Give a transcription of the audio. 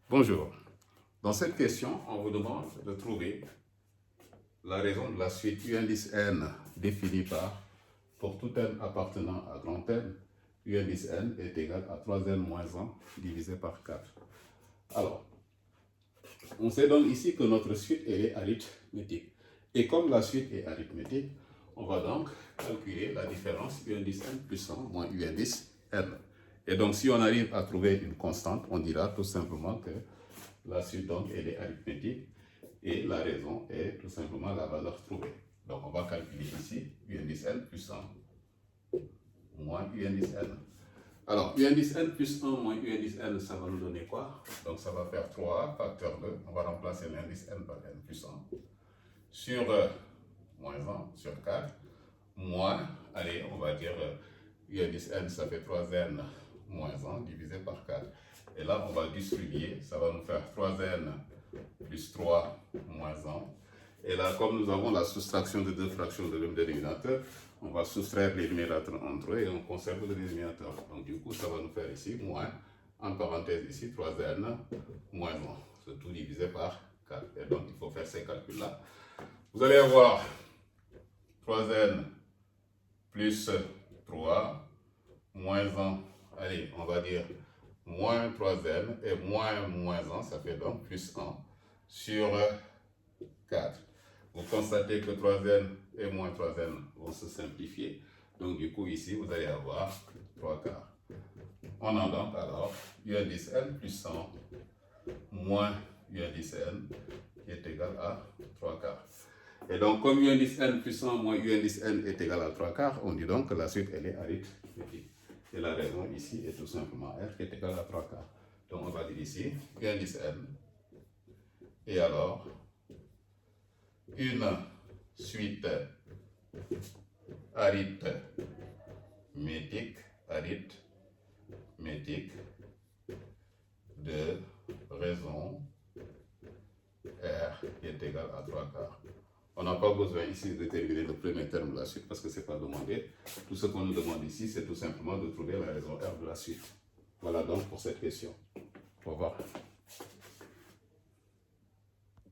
Bonjour. Dans cette question, on vous demande de trouver la raison de la suite U indice n définie par, pour tout n appartenant à grand N, U indice n est égal à 3n moins 1 divisé par 4. Alors, on sait donc ici que notre suite elle est arithmétique. Et comme la suite est arithmétique, on va donc calculer la différence U indice n plus 1 moins U indice n. Et donc, si on arrive à trouver une constante, on dira tout simplement que la suite, donc, elle est arithmétique et la raison est tout simplement la valeur trouvée. Donc, on va calculer ici U indice n plus 1 moins U indice n. Alors, U indice n plus 1 moins U indice n, ça va nous donner quoi? Donc, ça va faire 3 facteur 2. On va remplacer l'indice n par n plus 1 sur moins 1 sur 4 moins, allez, on va dire U indice n, ça fait 3n moins 1 divisé par 4. Et là, on va distribuer, ça va nous faire 3n plus 3 moins 1. Et là, comme nous avons la soustraction de deux fractions de même dénominateur, on va soustraire les numérateurs entre eux et on conserve le dénominateur. Donc du coup, ça va nous faire ici moins, en parenthèse ici, 3n moins 1. C'est tout divisé par 4. Et donc, il faut faire ces calculs-là. Vous allez avoir 3n plus 3 moins 1, allez, on va dire moins 3n et moins 1, ça fait donc plus 1 sur 4. Vous constatez que 3n et moins 3n vont se simplifier. Donc du coup ici, vous allez avoir 3 quarts. On a donc alors U indice n plus 100 moins U indice n qui est égal à 3 quarts. Et donc comme U indice n plus 100 moins U indice n est égal à 3 quarts, on dit donc que la suite elle est arithmétique. Et la raison ici est tout simplement R qui est égal à 3 quarts. Donc on va dire ici U indice n. Et alors, une suite arithmétique de raison R qui est égal à 3 quarts. On n'a pas besoin ici de déterminer le premier terme de la suite parce que ce n'est pas demandé. Tout ce qu'on nous demande ici, c'est tout simplement de trouver la raison R de la suite. Voilà donc pour cette question. Au revoir.